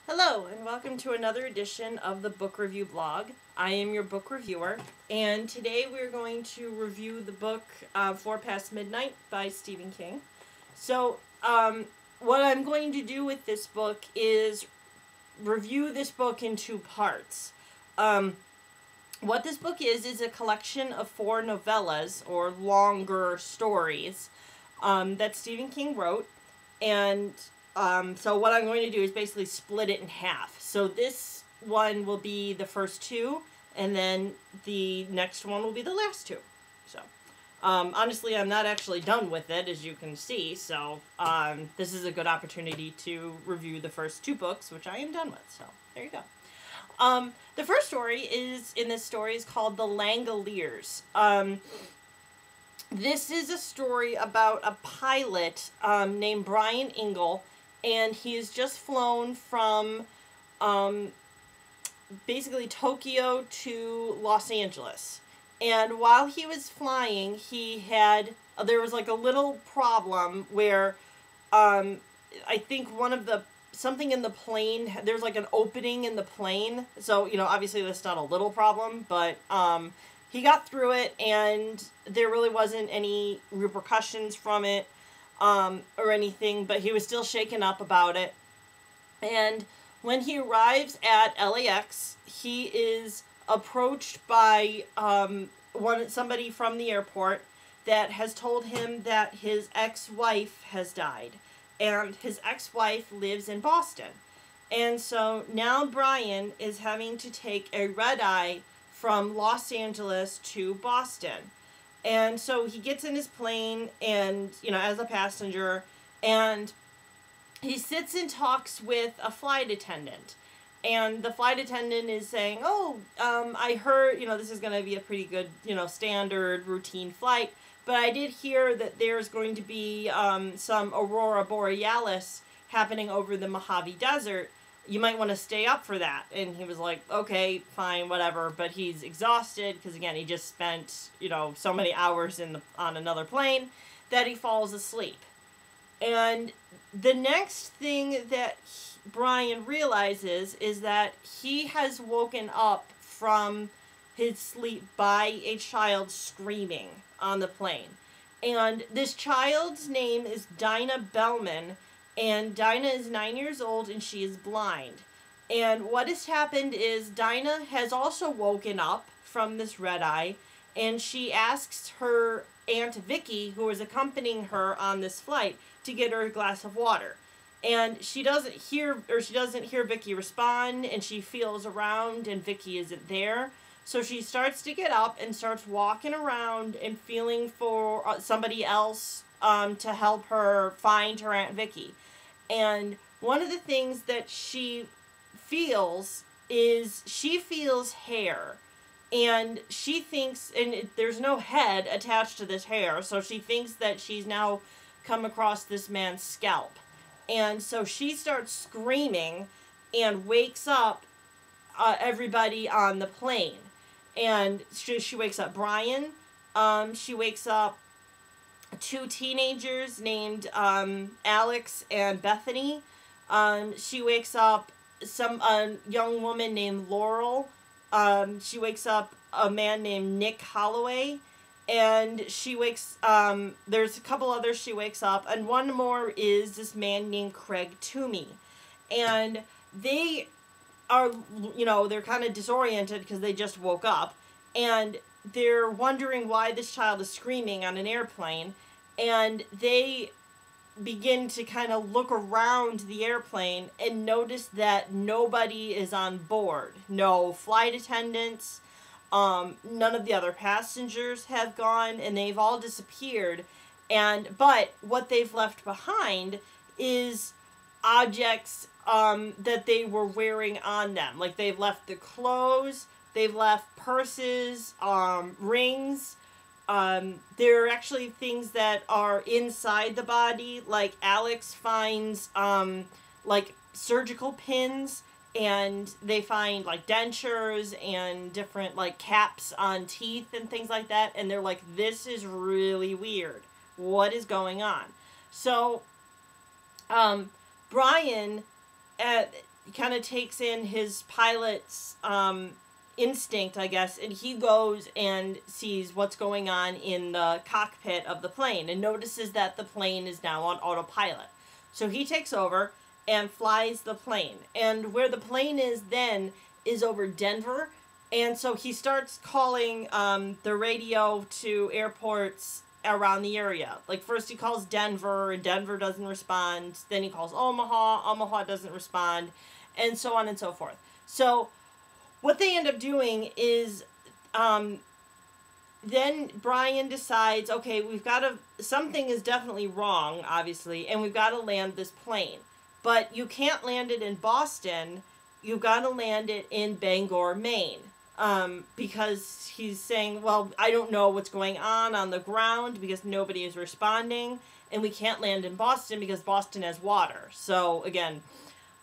Hello, and welcome to another edition of the Book Review Blog. I am your book reviewer, and today we're going to review the book Four Past Midnight by Stephen King. So, what I'm going to do with this book is review this book in two parts. What this book is a collection of four novellas, or longer stories, that Stephen King wrote, and so what I'm going to do is basically split it in half. So this one will be the first two, and then the next one will be the last two. So, honestly, I'm not actually done with it, as you can see, so this is a good opportunity to review the first two books, which I am done with, so there you go. The first story in this story is called The Langoliers. This is a story about a pilot named Brian Engel, and he has just flown from basically Tokyo to Los Angeles. And while he was flying, there was like a little problem where I think something in the plane, there's like an opening in the plane. So, obviously that's not a little problem, but he got through it, and there really wasn't any repercussions from it or anything, but he was still shaken up about it. And when he arrives at LAX, he is approached by somebody from the airport that has told him that his ex-wife has died, and his ex-wife lives in Boston. And so now Brian is having to take a red-eye from Los Angeles to Boston. And so he gets in his plane and, as a passenger, and he sits and talks with a flight attendant. And the flight attendant is saying, I heard, this is going to be a pretty good, standard routine flight, but I did hear that there's going to be some aurora borealis happening over the Mojave Desert. You might want to stay up for that. And he was like, okay, fine, whatever. But he's exhausted because, again, he just spent, so many hours on another plane that he falls asleep. And the next thing that Brian realizes is that he has woken up from his sleep by a child screaming on the plane. And this child's name is Dinah Bellman. And Dinah is 9 years old, and she is blind. And what has happened is Dinah has also woken up from this red eye, and she asks her Aunt Vicky, who is accompanying her on this flight, to get her a glass of water. And she doesn't hear Vicky respond, and she feels around, and Vicky isn't there. So she starts to get up and starts walking around and feeling for somebody else to help her find her Aunt Vicky. And one of the things that she feels is she feels hair. And she thinks, there's no head attached to this hair, so she thinks that she's now come across this man's scalp. And so she starts screaming and wakes up everybody on the plane. And she wakes up Brian. She wakes up two teenagers named Alex and Bethany. She wakes up a young woman named Laurel. She wakes up a man named Nick Holloway. And there's a couple others she wakes up. And one more is this man named Craig Toomey. And they are, they're kind of disoriented because they just woke up. And they're wondering why this child is screaming on an airplane, and they begin to kind of look around the airplane and notice that nobody is on board. No flight attendants, none of the other passengers have gone, and they've all disappeared. But what they've left behind is objects that they were wearing on them. Like, they've left the clothes, they've left purses, rings. There are actually things that are inside the body. Like, Alex finds, surgical pins, and they find, dentures and different, caps on teeth and things like that. And they're like, this is really weird. What is going on? So, Brian kind of takes in his pilot's instinct, I guess, and he goes and sees what's going on in the cockpit of the plane and notices that the plane is now on autopilot. So he takes over and flies the plane. And where the plane is then is over Denver. And so he starts calling the radio to airports around the area. Like, first he calls Denver, and Denver doesn't respond. Then he calls Omaha, Omaha doesn't respond, and so on and so forth. So what they end up doing is then Brian decides, okay, we've got to, something is definitely wrong, obviously, and we've got to land this plane. But you can't land it in Boston. You've got to land it in Bangor, Maine. Because he's saying, well, I don't know what's going on the ground because nobody is responding, and we can't land in Boston because Boston has water. So, again,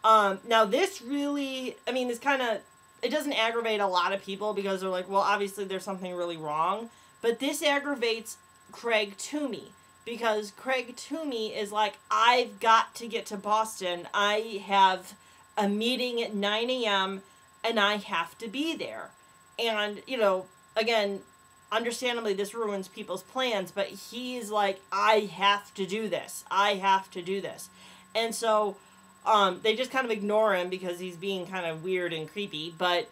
now this really, I mean, this kind of, it doesn't aggravate a lot of people because they're like, well, obviously there's something really wrong, but this aggravates Craig Toomey because Craig Toomey is like, I've got to get to Boston. I have a meeting at 9 a.m., and I have to be there. And, you know, again, understandably, this ruins people's plans, but he's like, I have to do this. I have to do this. And so they just kind of ignore him because he's being kind of weird and creepy, but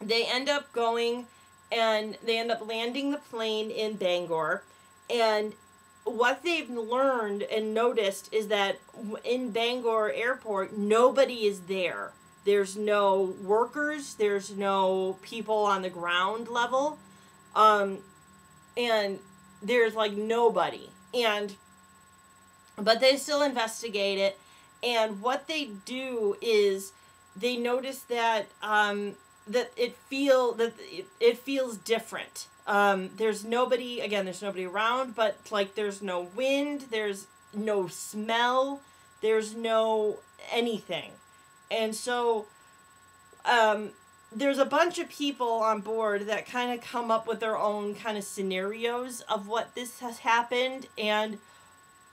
they end up going and they end up landing the plane in Bangor. And what they've learned and noticed is that in Bangor Airport, nobody is there. There's no workers. There's no people on the ground level. And there's, like, nobody. But they still investigate it. And what they do is they notice that it feels different. There's nobody, again, there's nobody around, but, like, there's no wind. There's no smell. There's no anything. And so, there's a bunch of people on board that kind of come up with their own kind of scenarios of what this has happened. And,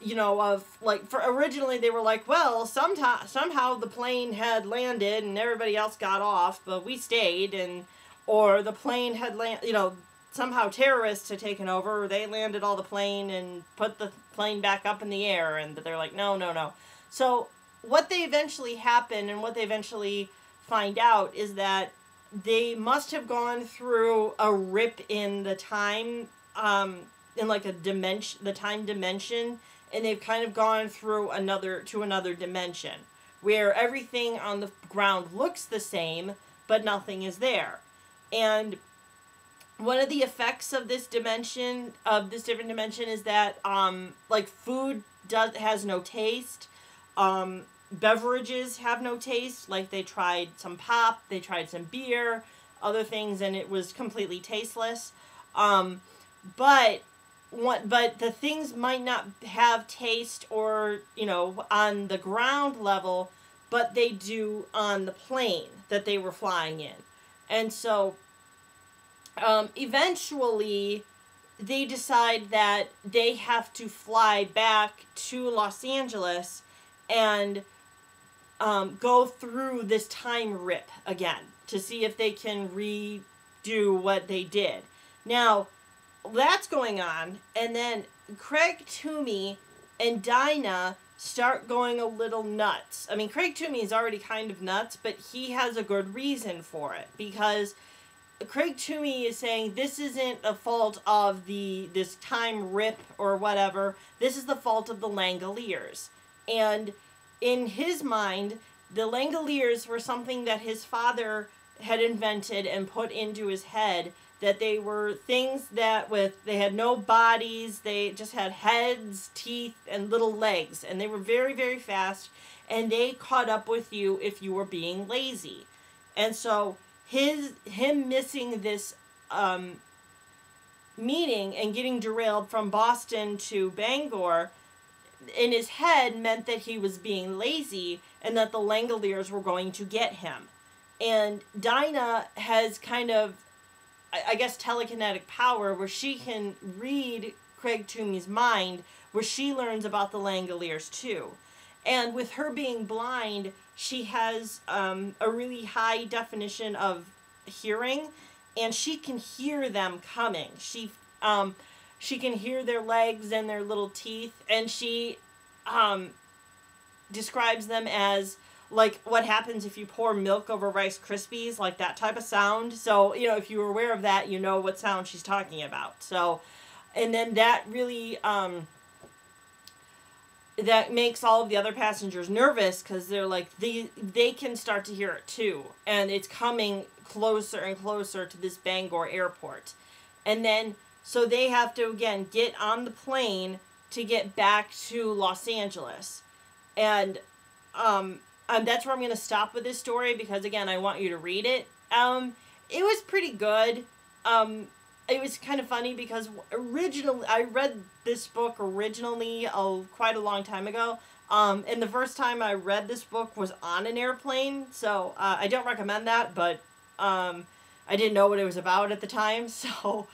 you know, of, like, for originally they were like, well, somehow the plane had landed and everybody else got off, but we stayed. Or the plane had landed, you know, somehow terrorists had taken over. They landed all the plane and put the plane back up in the air. And they're like, no. So what they eventually happen and what they eventually find out is that they must have gone through a rip in the time, in like a dimension, the time dimension, and they've kind of gone through another dimension where everything on the ground looks the same, but nothing is there. And one of the effects of this dimension, of this different dimension, is that like food has no taste. Beverages have no taste. Like, they tried some pop, they tried some beer, other things, and it was completely tasteless. But the things might not have taste or, you know, on the ground level, but they do on the plane that they were flying in. And so eventually they decide that they have to fly back to Los Angeles and go through this time rip again to see if they can redo what they did. Now, that's going on, and then Craig Toomey and Dinah start going a little nuts. I mean, Craig Toomey is already kind of nuts, but he has a good reason for it, because Craig Toomey is saying this isn't a fault of this time rip or whatever. This is the fault of the Langoliers. And in his mind, the Langoliers were something that his father had invented and put into his head, that they were things that they had no bodies, they just had heads, teeth, and little legs, and they were very, very fast, and they caught up with you if you were being lazy. And so him missing this meeting and getting derailed from Boston to Bangor in his head meant that he was being lazy and that the Langoliers were going to get him. And Dinah has kind of, I guess, telekinetic power where she can read Craig Toomey's mind, where she learns about the Langoliers too. And with her being blind, she has a really high definition of hearing, and she can hear them coming. She can hear their legs and their little teeth, and she describes them as like what happens if you pour milk over Rice Krispies, like that type of sound. So, if you were aware of that, you know what sound she's talking about. So, and then that really, that makes all of the other passengers nervous because they're like, they can start to hear it too. And it's coming closer and closer to this Bangor airport. And then, so they have to, again, get on the plane to get back to Los Angeles. And that's where I'm going to stop with this story because, again, I want you to read it. It was pretty good. It was kind of funny because originally, I read this book originally quite a long time ago. And the first time I read this book was on an airplane. So I don't recommend that, but I didn't know what it was about at the time. So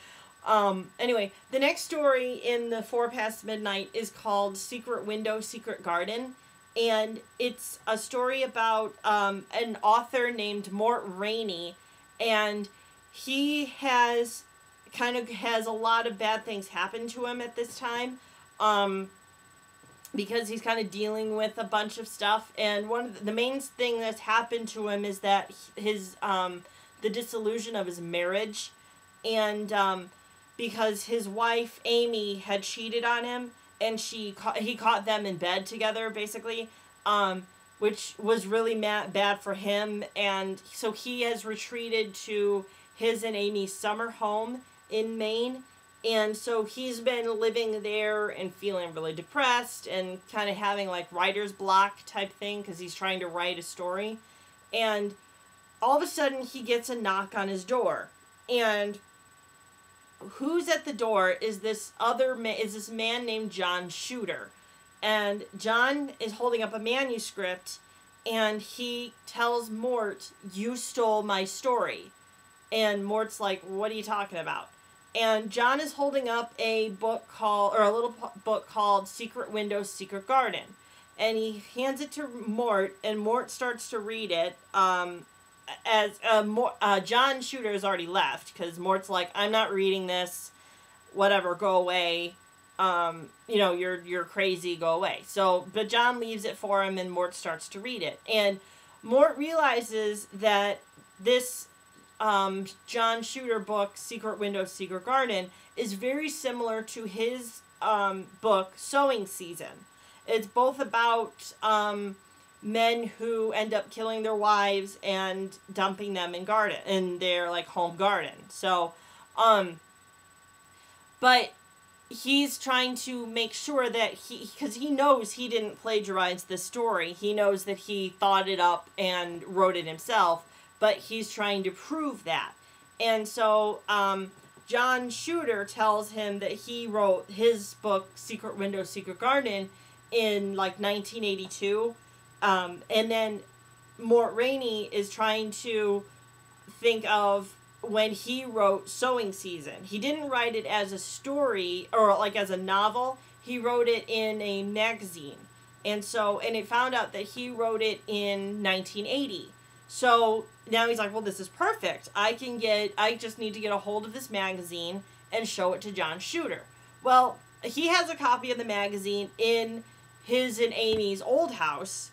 anyway, the next story in the 4 Past Midnight is called Secret Window, Secret Garden. And it's a story about an author named Mort Rainey, and he has a lot of bad things happen to him at this time, because he's kind of dealing with a bunch of stuff. And one of the main thing that's happened to him is that his the dissolution of his marriage, and because his wife Amy had cheated on him. And he caught them in bed together, basically, which was really bad for him. And so he has retreated to his and Amy's summer home in Maine. And so he's been living there and feeling really depressed and kind of having like writer's block type thing because he's trying to write a story. And all of a sudden he gets a knock on his door. And who's at the door is this man named John Shooter. And John is holding up a manuscript, and he tells Mort, "You stole my story." And Mort's like, "What are you talking about?" And John is holding up a little book called Secret Window, Secret Garden. And he hands it to Mort, and Mort starts to read it, John Shooter has already left because Mort's like, "I'm not reading this, whatever, go away, you're crazy, go away." So, but John leaves it for him and Mort starts to read it. And Mort realizes that this John Shooter book, Secret Window, Secret Garden, is very similar to his book, Sowing Season. It's both about men who end up killing their wives and dumping them in their like home garden. So, but he's trying to make sure that because he knows he didn't plagiarize this story. He knows that he thought it up and wrote it himself, but he's trying to prove that. And so, John Shooter tells him that he wrote his book, Secret Window, Secret Garden, in like 1982. And then Mort Rainey is trying to think of when he wrote Sowing Season. He didn't write it as a story or like as a novel. He wrote it in a magazine. And it found out that he wrote it in 1980. So now he's like, well, this is perfect. I just need to get a hold of this magazine and show it to John Shooter. Well, he has a copy of the magazine in his and Amy's old house.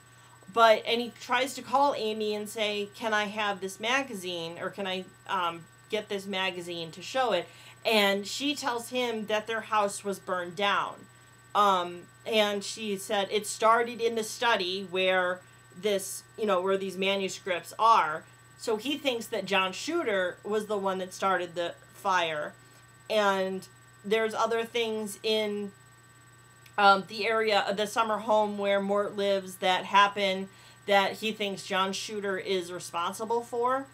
And he tries to call Amy and say, "Can I have this magazine? Or can I get this magazine to show it?" And she tells him that their house was burned down. And she said it started in the study where where these manuscripts are. So he thinks that John Shooter was the one that started the fire. And there's other things in the area of the summer home where Mort lives that happen that he thinks John Shooter is responsible for.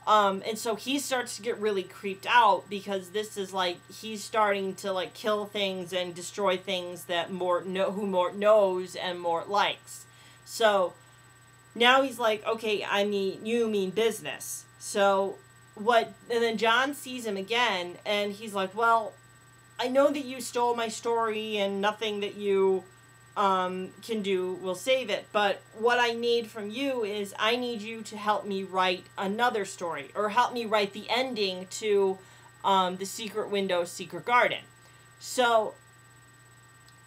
And so he starts to get really creeped out because this is like, he's starting to like kill things and destroy things that Mort knows and Mort likes. So now he's like, okay, you mean business. So and then John sees him again and he's like, well, I know that you stole my story and nothing that you can do will save it. But what I need from you is I need you to help me write another story, or help me write the ending to The Secret Window, Secret Garden. So,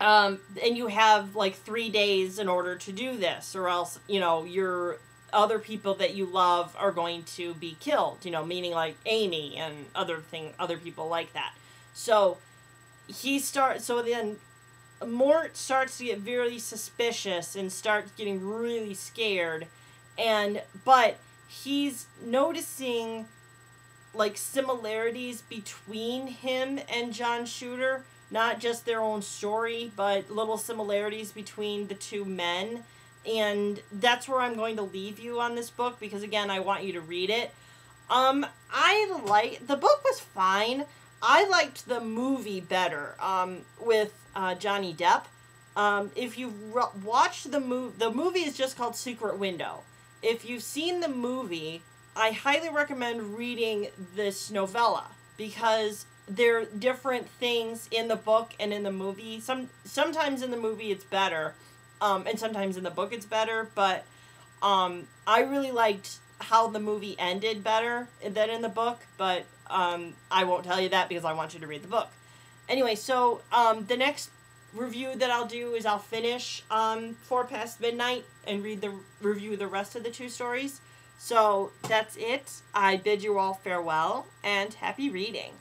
and you have like 3 days in order to do this, or else, your other people that you love are going to be killed, meaning like Amy and other people like that. So then Mort starts to get very suspicious and starts getting really scared, but he's noticing like similarities between him and John Shooter, not just their own story, but little similarities between the two men. And that's where I'm going to leave you on this book, because again, I want you to read it. The book was fine. I liked the movie better, with Johnny Depp. If you've watched the movie is just called Secret Window. If you've seen the movie, I highly recommend reading this novella, because there are different things in the book and in the movie. Sometimes in the movie it's better, and sometimes in the book it's better, but I really liked how the movie ended better than in the book, but I won't tell you that because I want you to read the book. Anyway, so the next review that I'll do is I'll finish 4 Past Midnight and review the rest of the 2 stories. So that's it. I bid you all farewell and happy reading.